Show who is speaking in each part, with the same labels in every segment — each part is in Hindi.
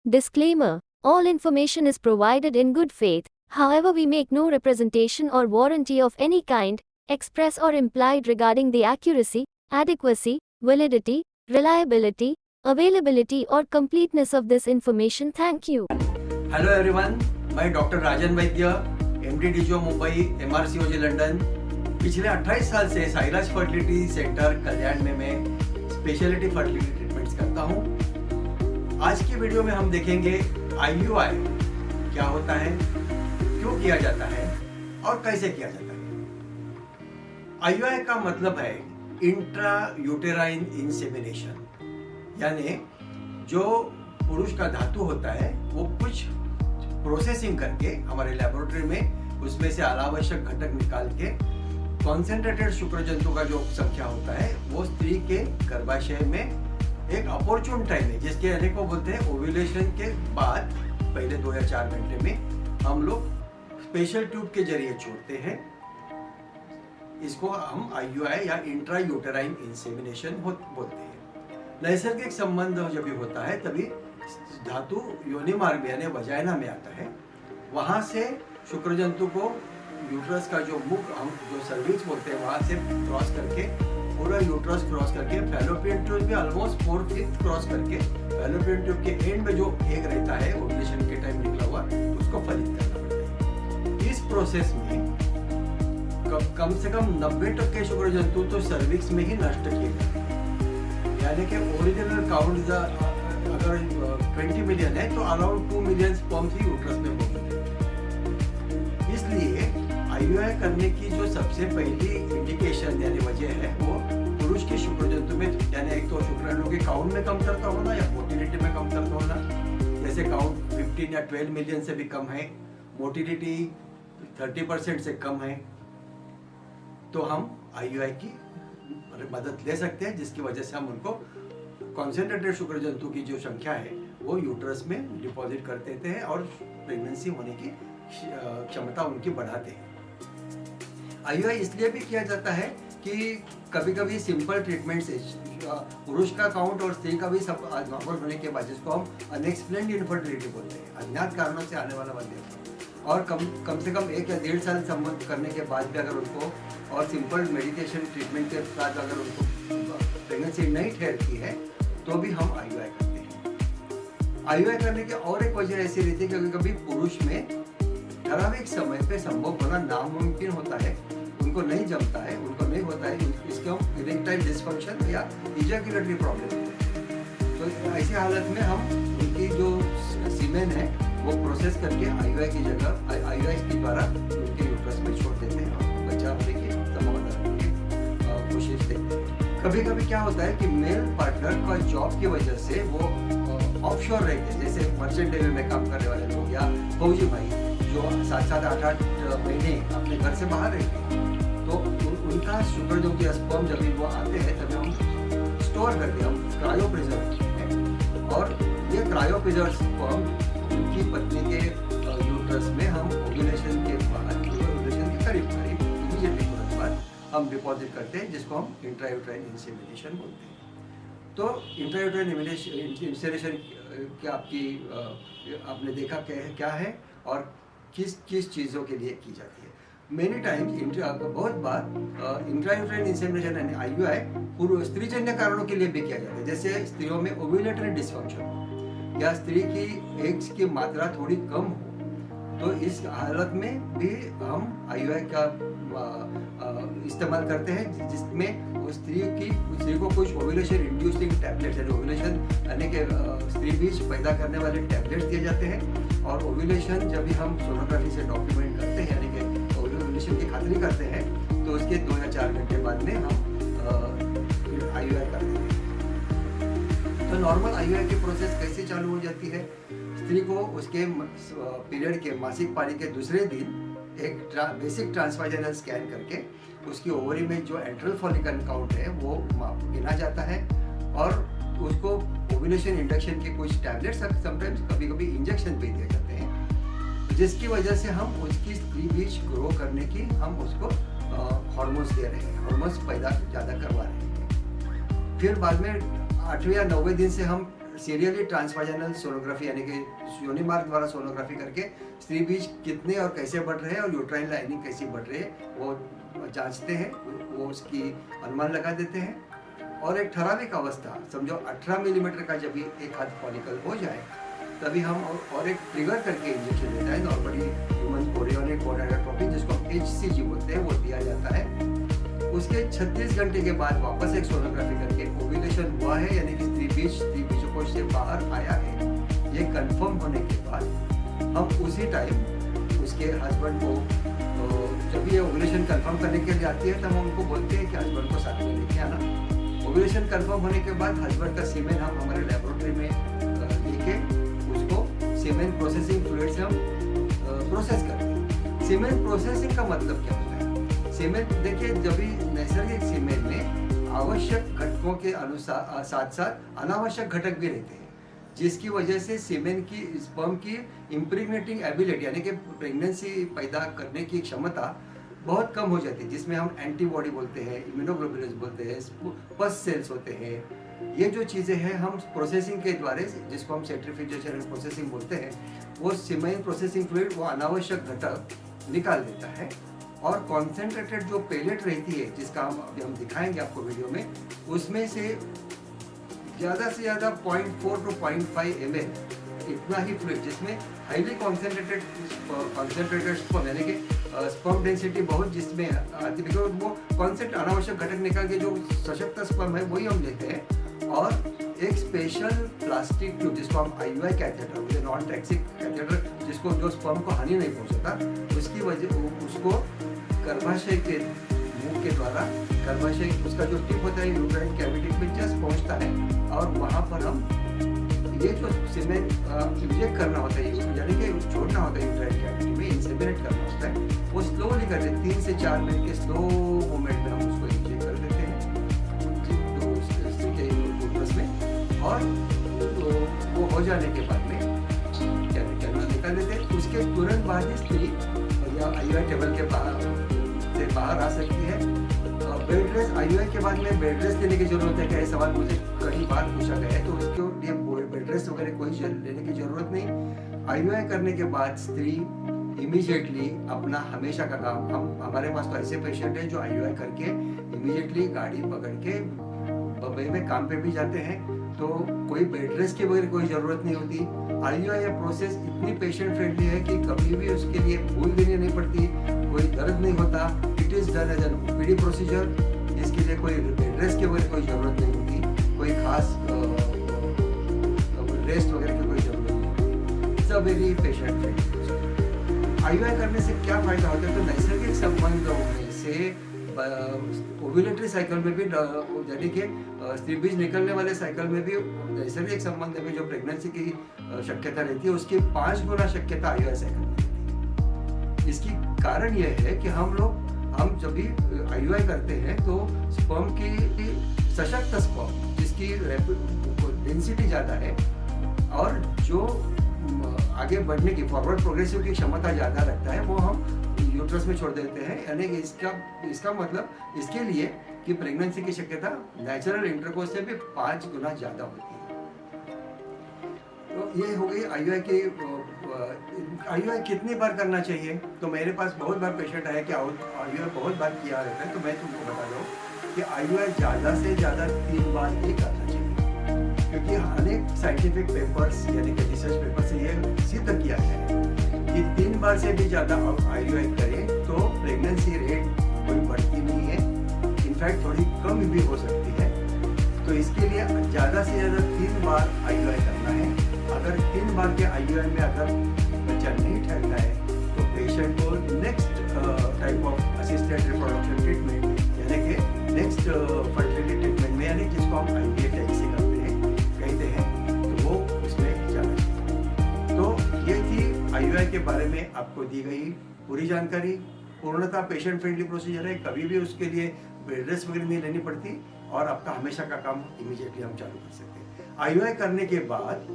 Speaker 1: Disclaimer: all information is provided in good faith, however, we make no representation or warranty of any kind, express or implied, regarding the accuracy, adequacy, validity, reliability, availability, or completeness of this information. Thank you.
Speaker 2: Hello everyone, मैं डॉक्टर राजन वैद्य, एमडी डीजो मुंबई, एमआरसीओजी लंदन। पिछले 28 साल से साइराज फर्टिलिटी सेंटर कल्याण में मैं स्पेशलिटी फर्टिलिटी ट्रीटमेंट्स करता हूं। आज की वीडियो में हम देखेंगे आईयूआई क्या होता है, क्यों किया जाता है और कैसे किया जाता है। आईयूआई का मतलब है इंट्रा यूटेराइन इंसेमिनेशन, यानी जो पुरुष का धातु होता है वो कुछ प्रोसेसिंग करके हमारे लेबोरेटरी में उसमें से अनावश्यक घटक निकाल के कॉन्सेंट्रेटेड शुक्र जंतु का जो संख्या होता है वो स्त्री के गर्भाशय में एक अपॉर्चुन टाइम है, जिसके अनेकों बोलते हैं ओव्यूलेशन के बाद पहले 2 या 4 घंटे में हम लोग स्पेशल ट्यूब के जरिए छोड़ते हैं। इसको हम आईयूआई या इंट्रा यूटेराइन इंसेमिनेशन बोलते हैं। नैसर्गिक संबंध जब भी होता है तभी धातु योनि मार्ग यानी वजाइना में आता है। वहां से शुक्र जंतु को यूट्रस का जो मुख हम जो सर्विक्स बोलते हैं वहां से क्रॉस करके पूरा यूट्रस क्रॉस करके फैलोपियन ट्यूब में ऑलमोस्ट 4/5 क्रॉस करके फैलोपियन ट्यूब के एंड में जो एग रहता है ओव्यूलेशन के टाइम निकला हुआ उसको फलित करना पड़ता है। इस प्रोसेस में कम से कम 90% शुक्र जंतु तो सर्विक्स में ही नष्ट किए जाते हैं, यानी कि ओरिजिनल काउंट अगर 20 मिलियन है तो अराउंड 2 मिलियन स्पर्म्स ही यूट्रस में मौजूद है। इसलिए आईयूआई करने की जो सबसे पहली इंडिकेशन यानी वजह है वो पुरुष के शुक्र जंतु में, यानी एक तो शुक्राणु के काउंट में कमतरता होना या मोटिलिटी में कमतरता होना। जैसे काउंट 15 या 12 मिलियन से भी कम है, मोटिलिटी 30% से कम है, तो हम आईयूआई की मदद ले सकते हैं, जिसकी वजह से हम उनको कॉन्सेंट्रेटेड शुक्र जंतु की जो संख्या है वो यूट्रस में डिपॉजिट कर देते हैं और प्रेगनेंसी होने की क्षमता उनकी बढ़ाते हैं। आईयूआई इसलिए भी किया जाता है कि कभी कभी सिंपल ट्रीटमेंट से पुरुष का काउंट और स्त्री का भी सब नॉर्मल होने के बाद, जिसको हम अनएक्सप्लेन्ड इनफर्टिलिटी बोलते हैं, अज्ञात कारणों से आने वाला वंध्यात्व, और कम से कम 1 या 1.5 साल संबंध करने के बाद भी अगर उनको और सिंपल मेडिकेशन ट्रीटमेंट के साथ अगर उनको प्रेगनेंसी नहीं ठहरती है तो भी हम आईयूआई करते हैं। आईयूआई करने की और एक वजह ऐसी रहती है कि कभी कभी पुरुष में ठराविक समय पे संभव होना नामुमकिन होता है, उनको नहीं जमता है, उनको नहीं होता है, इसके हम इरेक्टाइल डिस्फंक्शन या इजैकुलेटरी प्रॉब्लम होते हैं। तो ऐसी हालत में हम उनकी जो सीमेन है वो प्रोसेस करके आईयूआई की जगह आईयूआई के द्वारा उनके यूट्रस में छोड़ देते हैं और बच्चा होने की संभावना की कोशिश देखते हैं। कभी कभी क्या होता है कि मेल पार्टनर का जॉब की वजह से वो ऑफशोर रहते हैं, जैसे मर्चेंट नेवी में काम करने वाले लोग या फौजी भाई जो 7-7, 8-8 महीने अपने घर से बाहर रहते हैं, तो उनका शुक्र जो कि स्पर्म जब वो आते हैं तभी हम स्टोर करके हम क्रायो प्रिजर्व करते हैं, और ये क्रायो प्रिजर्व स्पर्म उनकी पत्नी के यूट्रस में हम ओव्यूलेशन के बाद, ओव्यूलेशन के करीब इमीडिएटली तुरंत बाद हम डिपॉजिट करते हैं, जिसको हम इंट्रायूट्राइन इंसेमिनेशन बोलते हैं। तो इंट्रायूट्राइन इंसेमिनेशन क्या आपने देखा क्या है और किस चीज़ों के लिए की जाती है। मेनी टाइम्स बहुत बार इंट्रायूट्राइन इंसेमिनेशन यानी आईयूआई पूर्व स्त्रीजन्य कारणों के लिए भी किया जाता है, जैसे स्त्रियों में ओव्यूलेटरी डिस्फंक्शन या स्त्री की एग्स की मात्रा थोड़ी कम हो, तो इस हालत में भी हम आईयूआई का इस्तेमाल करते हैं, जिसमें स्त्री को कुछ ओव्यूलेशन इंड्यूसिंग टैबलेट्स यानी ओव्यूलेशन यानी कि स्त्री बीज पैदा करने वाले टैबलेट्स दिए जाते हैं, और ओव्यूलेशन जब भी हम सोनोग्राफी से डॉक्यूमेंट करते हैं यानी कि ओव्यूलेशन की खातरी करते हैं, तो उसके 2 या 4 घंटे बाद में हम आईयूआई करते हैं। तो नॉर्मल आईयूआई की प्रोसेस कैसे चालू हो जाती है? स्त्री को उसके पीरियड के मासिक पारी के दूसरे दिन एक बेसिक ट्रांसवाजाइनल स्कैन करके उसकी ओवरी में जो एंट्रल फॉलिकल काउंट है वो गिना जाता है, और उसको ओव्यूलेशन इंडक्शन के कुछ टैबलेट्स समटाइम्स कभी कभी इंजेक्शन भी दिए जाते हैं, जिसकी वजह से हम उसकी स्त्री बीज ग्रो करने की हम उसको हार्मोन्स दे रहे हैं, हार्मोन्स पैदा ज़्यादा करवा रहे हैं। फिर बाद में 8वें या 9वें दिन से हम सीरियली ट्रांसवाजाइनल सोनोग्राफी यानी कि योनि मार्ग द्वारा सोनोग्राफी करके स्त्री बीज कितने और कैसे बढ़ रहे हैं और यूट्राइन लाइनिंग कैसी बढ़ रही है वो जांचते हैं, वो उसकी अनुमान लगा देते हैं। और एक ठराविक अवस्था समझो 18 मिलीमीटर का जब एक हाथ फॉलिकल हो जाए तभी हम और एक ट्रिगर करके इंजेक्शन देता है, नॉर्मली ह्यूमन कोरियोनिक गोनाडोट्रोपिन जिसको हम HCG बोलते हैं वो दिया जाता है। उसके 36 घंटे के बाद वापस एक सोनोग्राफी करके ओव्यूलेशन हुआ है यानी कि स्त्री बीजकोश से बाहर आया है, ये कंफर्म होने के बाद हम उसी टाइम उसके हस्बैंड को जब ये ओव्यूलेशन कंफर्म करने के लिए आती है तब हम उनको बोलते हैं कि हस्बैंड को साथ में लेके आना। ओव्यूलेशन कंफर्म होने के बाद हस्बैंड का सीमेन हम हमारे लेबोरेटरी में लेके उसको सीमेन प्रोसेसिंग फ्लूइड से हम प्रोसेस करते हैं। सीमेन प्रोसेसिंग का मतलब क्या होता है? सीमेन देखिए, जब भी नैसर्गिक सीमेन में आवश्यक घटकों के अनुसार साथ साथ अनावश्यक घटक भी रहते हैं, जिसकी वजह से सीमेन की स्पर्म की इम्प्रेग्नेटिंग एबिलिटी यानी कि प्रेगनेंसी पैदा करने की क्षमता बहुत कम हो जाती है, जिसमें हम एंटीबॉडी बोलते हैं, इम्यूनोग्लोबुलिन्स बोलते हैं, पस सेल्स होते हैं। ये जो चीज़ें हैं हम प्रोसेसिंग के द्वारा, जिसको हम सेंट्रीफ्यूगेशन एंड प्रोसेसिंग बोलते हैं, वो सीमेन प्रोसेसिंग फ्लूइड वो अनावश्यक घटक निकाल देता है। और कॉन्सेंट्रेटेड जो पेलेट रहती है जिसका हम दिखाएंगे आपको वीडियो में, उसमें से ज़्यादा से ज़्यादा 0.4 to 0.5 ml इतना ही फ्लूइड, जिसमें हाईली कॉन्सेंट्रेटेड स्पर्म यानी कि स्पर्म डेंसिटी बहुत जिसमें आती है, बिकॉज वो कॉन्सेंट्रेट अनावश्यक घटक निकाल के जो सशक्त स्पर्म है वही हम लेते हैं। और एक स्पेशल प्लास्टिक ट्यूब जिसको हम IUI catheter, non toxic catheter, जिसको जो स्पर्म को हानि नहीं पहुंचाता, उसकी वजह उसको गर्भाशय के मुंह के द्वारा गर्भाशय उसका जो टिप होता है यूट्राइन कैविटी में जस्ट पहुंचता है और वहाँ पर हम ये जो सीमेन इंजेक्ट करना होता है यानी कि छोड़ना होता है यूट्राइन कैविटी में, इंसेमिनेट करना होता है, वो स्लोली करते हैं 3 से 4 मिनट के स्लो मूवमेंट में हम उसको इंजेक्ट कर देते हैं तो उसके यूट्रस में। और वो हो जाने के बाद में कैविटी निकाल देते हैं। उसके तुरंत बाद ही स्त्री या IUI टेबल के बाहर आ सकती है। बेड रेस्ट IUI के बाद में बेड रेस्ट लेने की जरूरत है क्या, ये सवाल मुझे कई बार पूछा गया है, तो उसके लिए बेड रेस्ट वगैरह कोई लेने की जरूरत नहीं। IUI करने के बाद स्त्री इमीडिएटली अपना हमेशा का काम, हमारे पास तो ऐसे पेशेंट हैं जो IUI करके इमीडिएटली गाड़ी पकड़ के बम्बई में काम पे भी जाते हैं, तो कोई बेड रेस्ट की वगैरह कोई ज़रूरत नहीं होती। IUI प्रोसेस इतनी पेशेंट फ्रेंडली है कि कभी भी उसके लिए भूल देनी नहीं पड़ती, कोई दर्द नहीं होता। It is done as an OPD procedure, इसके लिए कोई बेड रेस्ट की वगैरह कोई ज़रूरत नहीं होती, कोई खास रेस्ट वगैरह की कोई ज़रूरत नहीं होती। It's a very patient friendly. IUI करने से क्या फ़ायदा होता है, तो नैसर्गिक संबंधों में से ओव्यूलेटरी साइकिल में भी यानी कि स्त्री बीज निकलने वाले साइकिल में भी नैसर्गिक संबंध में जो प्रेगनेंसी की शक्यता रहती है उसकी 5 गुना शक्यता IUI साइकिल में रहती है। इसकी कारण यह है कि हम जब भी IUI करते हैं तो स्पर्म की सशक्त स्पर्म जिसकी डेंसिटी ज़्यादा है और जो आगे बढ़ने की फॉरवर्ड प्रोग्रेसिव की क्षमता ज़्यादा रखता है वो हम यूट्रस में छोड़ देते हैं। यानी कि इसका मतलब इसके लिए कि प्रेगनेंसी की शक्यता नेचुरल इंटरकोर्स से भी 5 गुना ज़्यादा होती है। तो ये हो गई IUI की। IUI कितनी बार करना चाहिए, तो मेरे पास बहुत बार पेशेंट आया कि IUI बहुत बार किया रहता है, तो मैं तुमको बता दूँ कि IUI ज़्यादा से ज़्यादा 3 बार ही करना चाहिए, क्योंकि अनेक साइंटिफिक पेपर्स यानी कि रिसर्च पेपर से ये सिद्ध किया गया है कि 3 बार से भी ज़्यादा आप IUI करें तो प्रेगनेंसी रेट कोई बढ़ती नहीं है, इनफैक्ट थोड़ी कम भी हो सकती है। तो इसके लिए ज़्यादा से ज़्यादा 3 बार IUI करना है। अगर 3 बार के IUI में अगर बच्चा नहीं ठहरता है तो पेशेंट को next type of assisted reproduction treatment यानी कि नेक्स्ट फर्टिलिटी ट्रीटमेंट में यानी जिसको हम IVF कहते हैं तो वो उसमें जाना चाहिए। तो ये थी IUI के बारे में आपको दी गई पूरी जानकारी। पूर्णतः पेशेंट फ्रेंडली प्रोसीजर है, कभी भी उसके लिए बेड रेस्ट वगैरह नहीं लेनी पड़ती और आपका हमेशा का काम इमीडिएटली हम चालू कर सकते हैं। IUI करने के बाद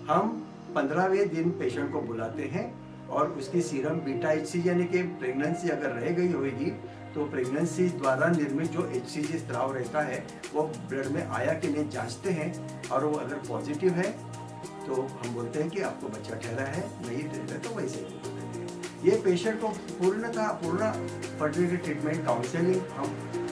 Speaker 2: हम 15वें दिन पेशेंट को बुलाते हैं और उसकी सीरम बीटा HCG यानी कि प्रेगनेंसी अगर रह गई होगी तो प्रेगनेंसी द्वारा निर्मित जो HCG स्राव रहता है वो ब्लड में आया कि नहीं जांचते हैं, और वो अगर पॉजिटिव है तो हम बोलते हैं कि आपको बच्चा ठहरा है, नहीं ठहरा तो वैसे ही बोलते हैं। ये पेशेंट को पूर्ण फर्टिलिटी ट्रीटमेंट काउंसलिंग हम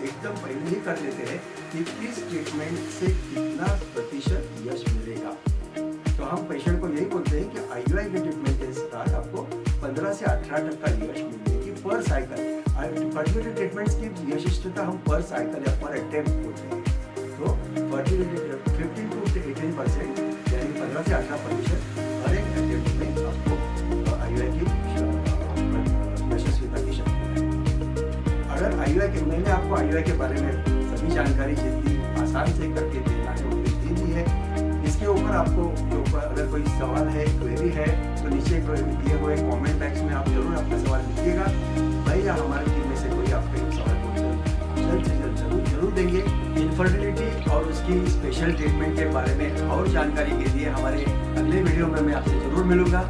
Speaker 2: एकदम पहले ही कर लेते हैं कि किस ट्रीटमेंट से कितना प्रतिशत यश मिलेगा। तो हम पेशेंट को यही बोलते हैं कि IUI के ट्रीटमेंट के साथ आपको 15 से 18% यश मिलेगी पर साइकिल। फर्टिलिटी ट्रीटमेंट्स की विशिष्टता हम पर साइकिल या पर अटेम्प्ट बोलते हैं। तो फर्टिलिटी 15 to 18% यानी 15 से 18% हर एक अटेम्प्ट में आपको IUI की यशस्विता की शक्ति है। अगर IUI के मैंने आपको IUI के बारे में सभी जानकारी जितनी आसान से करके देना है वो दे दी है। इसके ऊपर आपको अगर कोई सवाल है, क्वेरी है, तो नीचे दिए हुए कमेंट बॉक्स में आप जरूर अपना सवाल लिखिएगा। मैं या हमारी टीम में से कोई आपके सवाल को जल्द से जल्द जरूर देंगे। इनफर्टिलिटी और उसकी स्पेशल ट्रीटमेंट के बारे में और जानकारी के लिए हमारे अगले वीडियो में मैं आपसे जरूर मिलूंगा।